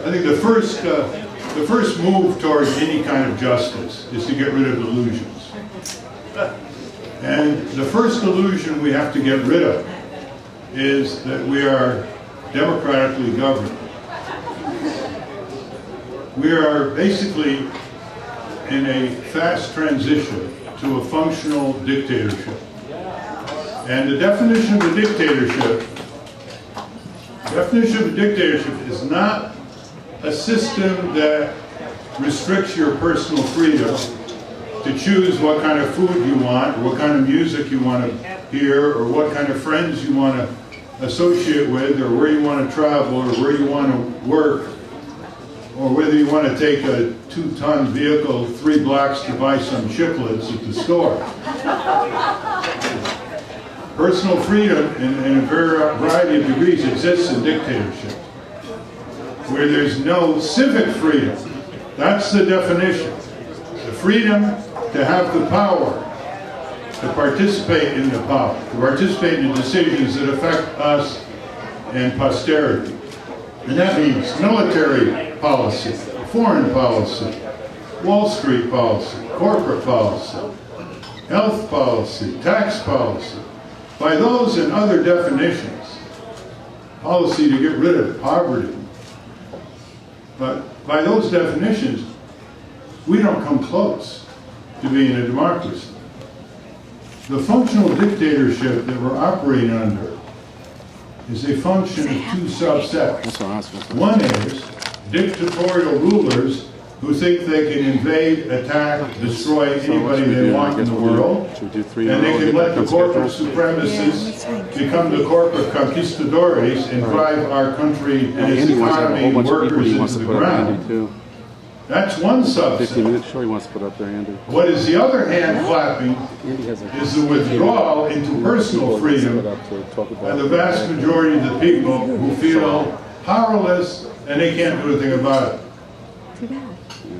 I think the first move towards any kind of justice is to get rid of illusions. And the first illusion we have to get rid of is that we are democratically governed. We are basically in a fast transition to a functional dictatorship. And the definition of a dictatorship is not a system that restricts your personal freedom to choose what kind of food you want, or what kind of music you want to hear, or what kind of friends you want to associate with, or where you want to travel, or where you want to work, or whether you want to take a 2-ton vehicle 3 blocks to buy some chiclets at the store. Personal freedom in a variety of degrees exists in dictatorship, where there's no civic freedom. That's the definition. The freedom to have the power, to participate in the power, to participate in the decisions that affect us and posterity. And that means military policy, foreign policy, Wall Street policy, corporate policy, health policy, tax policy. By those and other definitions, policy to get rid of poverty. But by those definitions, we don't come close to being a democracy. The functional dictatorship that we're operating under is a function of 2 subsets. One is dictatorial rulers who think they can invade, attack, destroy anybody they want in the world, and they can let the corporate supremacists become the corporate conquistadores and drive our country and its economy and workers into the ground. That's one subset. What is the other hand clapping is the withdrawal into personal freedom by the vast majority of the people who feel powerless and they can't do anything about it.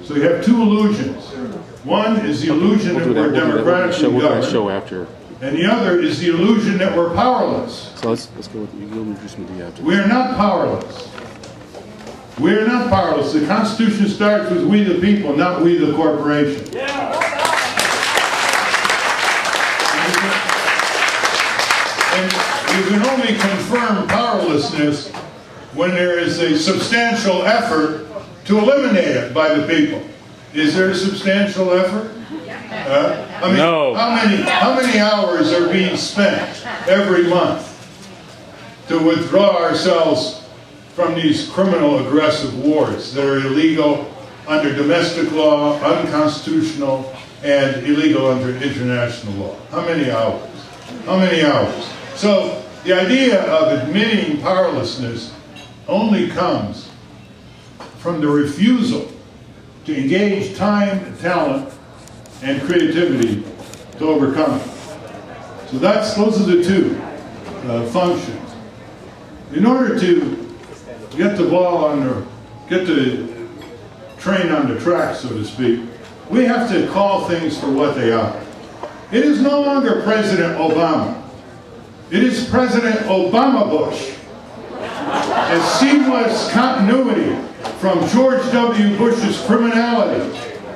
So you have 2 illusions. One is the illusion that we're democratically governed, and the other is the illusion that we're powerless. So let's go with you. You'll introduce me to you after. We are not powerless. We are not powerless. The Constitution starts with we the people, not we the corporation. And you can only confirm powerlessness when there is a substantial effort to eliminate it by the people. Is there a substantial effort? I mean, no. How many hours are being spent every month to withdraw ourselves from these criminal aggressive wars that are illegal under domestic law, unconstitutional, and illegal under international law? How many hours? How many hours? So the idea of admitting powerlessness only comes from the refusal to engage time, talent, and creativity to overcome it. So those are the 2 functions. In order to get the train on the track, so to speak, we have to call things for what they are. It is no longer President Obama. It is President Obama Bush. A seamless continuity from George W. Bush's criminality,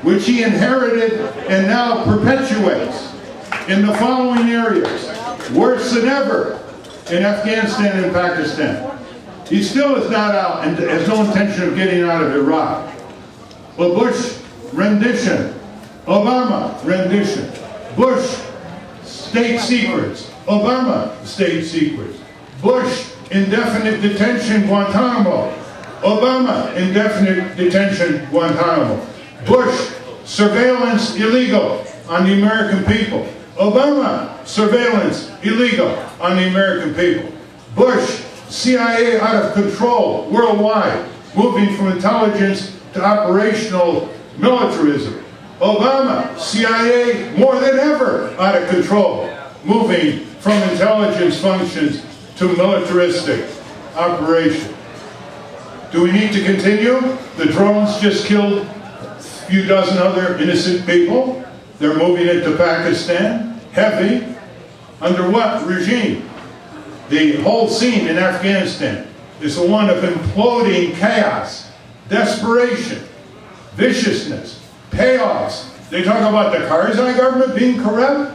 which he inherited and now perpetuates in the following areas. Worse than ever in Afghanistan and Pakistan. He still is not out and has no intention of getting out of Iraq. Well, Bush, rendition. Obama, rendition. Bush, state secrets. Obama, state secrets. Bush, indefinite detention, Guantanamo. Obama, indefinite detention, Guantanamo. Bush, surveillance illegal on the American people. Obama, surveillance illegal on the American people. Bush, CIA out of control worldwide, moving from intelligence to operational militarism. Obama, CIA more than ever out of control, moving from intelligence functions to militaristic operation. Do we need to continue? The drones just killed a few dozen other innocent people. They're moving into Pakistan, heavy. Under what regime? The whole scene in Afghanistan is one of imploding chaos desperation, viciousness, payoffs. They talk about the Karzai government being corrupt.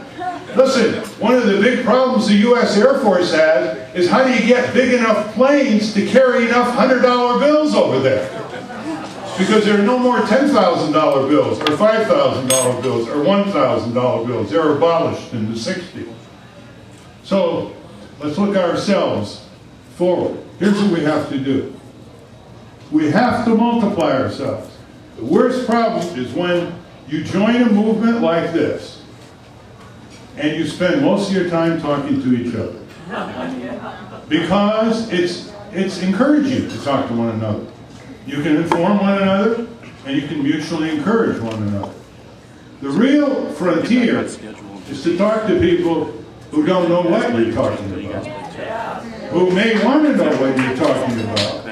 Listen, one of the big problems the U.S. Air Force has is how do you get big enough planes to carry enough $100 bills over there? Because there are no more $10,000 bills, or $5,000 bills, or $1,000 bills. They were abolished in the 60s. So let's look at ourselves forward. Here's what we have to do. We have to multiply ourselves. The worst problem is when you join a movement like this, and you spend most of your time talking to each other. Because it's encouraging to talk to one another. You can inform one another, and you can mutually encourage one another. The real frontier is to talk to people who don't know what you're talking about, who may want to know what you're talking about,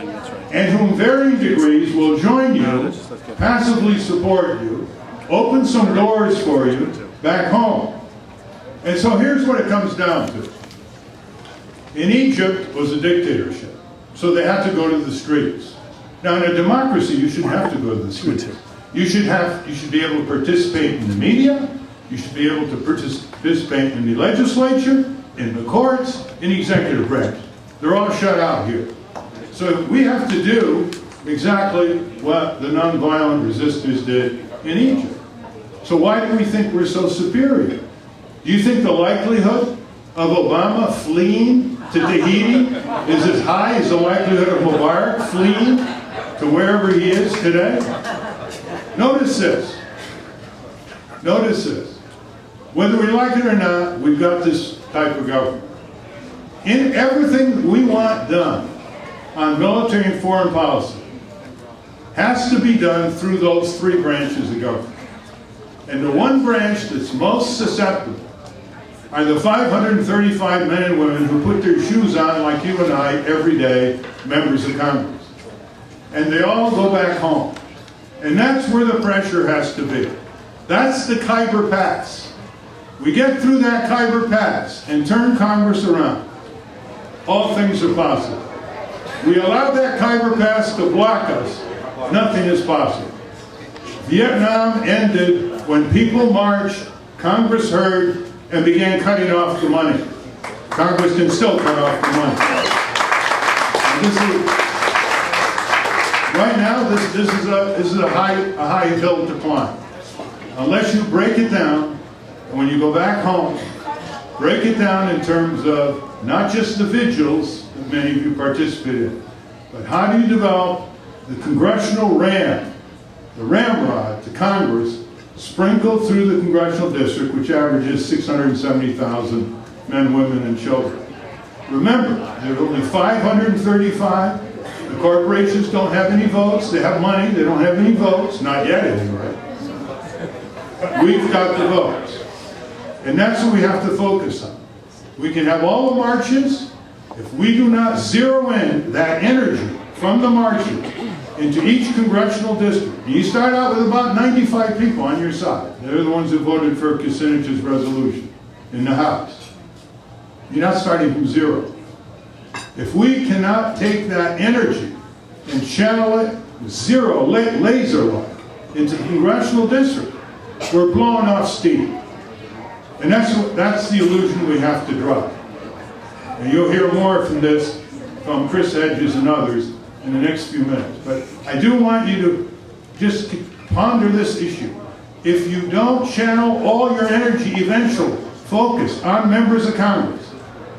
and who in varying degrees will join you, passively support you, open some doors for you back home. And so here's what it comes down to. In Egypt was a dictatorship, so they had to go to the streets. Now in a democracy, you shouldn't have to go to the streets. You should be able to participate in the media, you should be able to participate in the legislature, in the courts, in the executive branch. They're all shut out here. So we have to do exactly what the nonviolent resistors did in Egypt. So why do we think we're so superior? Do you think the likelihood of Obama fleeing to Tahiti is as high as the likelihood of Mubarak fleeing to wherever he is today? Notice this. Notice this. Whether we like it or not, we've got this type of government. In everything we want done on military and foreign policy has to be done through those three branches of government. And the one branch that's most susceptible are the 535 men and women who put their shoes on like you and I every day, members of Congress. And they all go back home. And that's where the pressure has to be. That's the Khyber Pass. We get through that Khyber Pass and turn Congress around. All things are possible. We allow that Khyber Pass to block us. Nothing is possible. Vietnam ended when people marched, Congress heard, and began cutting off the money. Congress can still cut off the money. Right now, this is a high hill to climb. Unless you break it down, and when you go back home, break it down in terms of not just the vigils that many of you participated in, but how do you develop the congressional ram, the ramrod to Congress, sprinkled through the congressional district, which averages 670,000 men, women, and children. Remember, there are only 535. The corporations don't have any votes. They have money. They don't have any votes. Not yet, anyway. We've got the votes. And that's what we have to focus on. We can have all the marches. If we do not zero in that energy from the marches into each congressional district, and you start out with about 95 people on your side. They're the ones who voted for Kucinich's resolution in the House. You're not starting from zero. If we cannot take that energy and channel it zero, laser-like, into the congressional district, we're blowing off steam. And that's the illusion we have to drop. And you'll hear more from this from Chris Hedges and others in the next few minutes. But I do want you to just ponder this issue. If you don't channel all your energy eventually, focus on members of Congress,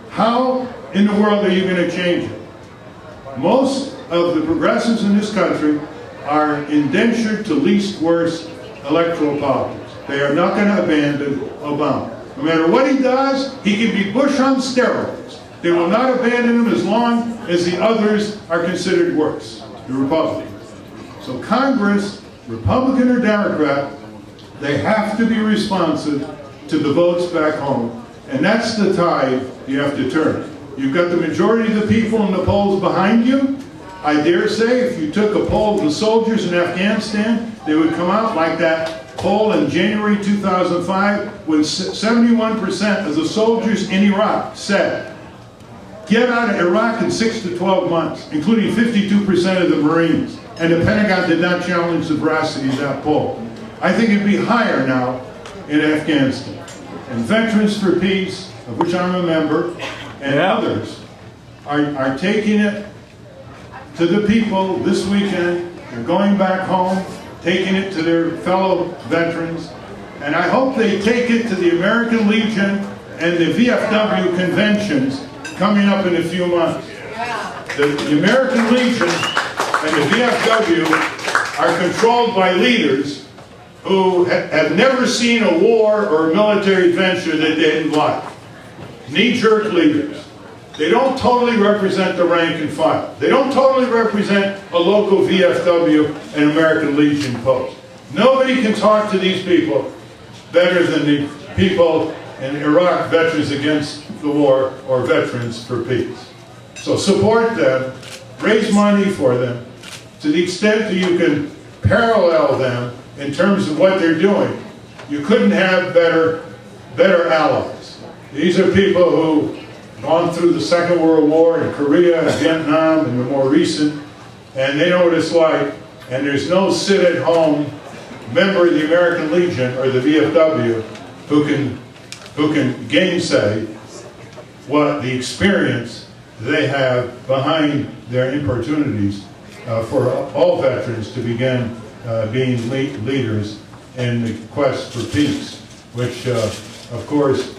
how in the world are you going to change it? Most of the progressives in this country are indentured to least worst electoral politics. They are not going to abandon Obama. No matter what he does, he can be Bush on steroids. They will not abandon him as long as the others are considered worse, the Republicans. So Congress, Republican or Democrat, they have to be responsive to the votes back home. And that's the tide you have to turn. You've got the majority of the people in the polls behind you. I dare say if you took a poll of the soldiers in Afghanistan, they would come out like that poll in January 2005 when 71% of the soldiers in Iraq said, get out of Iraq in 6 to 12 months, including 52% of the Marines. and the Pentagon did not challenge the veracity of that poll. I think it'd be higher now in Afghanistan. And Veterans for Peace, of which I'm a member, and others, are taking it to the people this weekend. They're going back home, taking it to their fellow veterans, and I hope they take it to the American Legion and the VFW conventions coming up in a few months. The American Legion and the VFW are controlled by leaders who have never seen a war or a military adventure that they didn't like. Knee-jerk leaders. They don't totally represent the rank and file. They don't totally represent a local VFW and American Legion post. Nobody can talk to these people better than the people in Iraq, Veterans Against the War, or Veterans for Peace. So support them, raise money for them, to the extent that you can parallel them in terms of what they're doing. You couldn't have better allies. These are people who gone through the Second World War in Korea and Vietnam and the more recent, and they know what it's like, and there's no sit-at-home member of the American Legion or the VFW who can gainsay what the experience they have behind their importunities for all veterans to begin being leaders in the quest for peace, which, of course,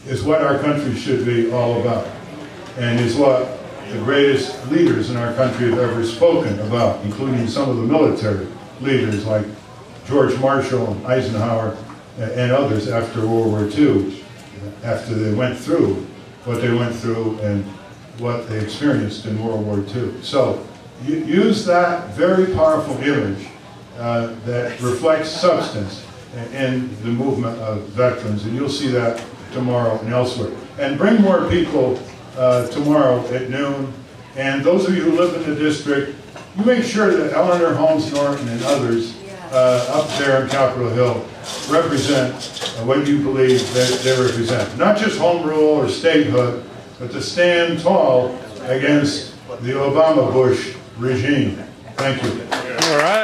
is what our country should be all about, and is what the greatest leaders in our country have ever spoken about, including some of the military leaders like George Marshall and Eisenhower and others after World War II, after they went through what they went through and what they experienced in World War II. So use that very powerful image that reflects substance in the movement of veterans, and you'll see that tomorrow and elsewhere. And bring more people tomorrow at noon. And those of you who live in the district, you make sure that Eleanor Holmes Norton and others up there on Capitol Hill represent what you believe that they represent. Not just home rule or statehood, but to stand tall against the Obama-Bush regime. Thank you. All right.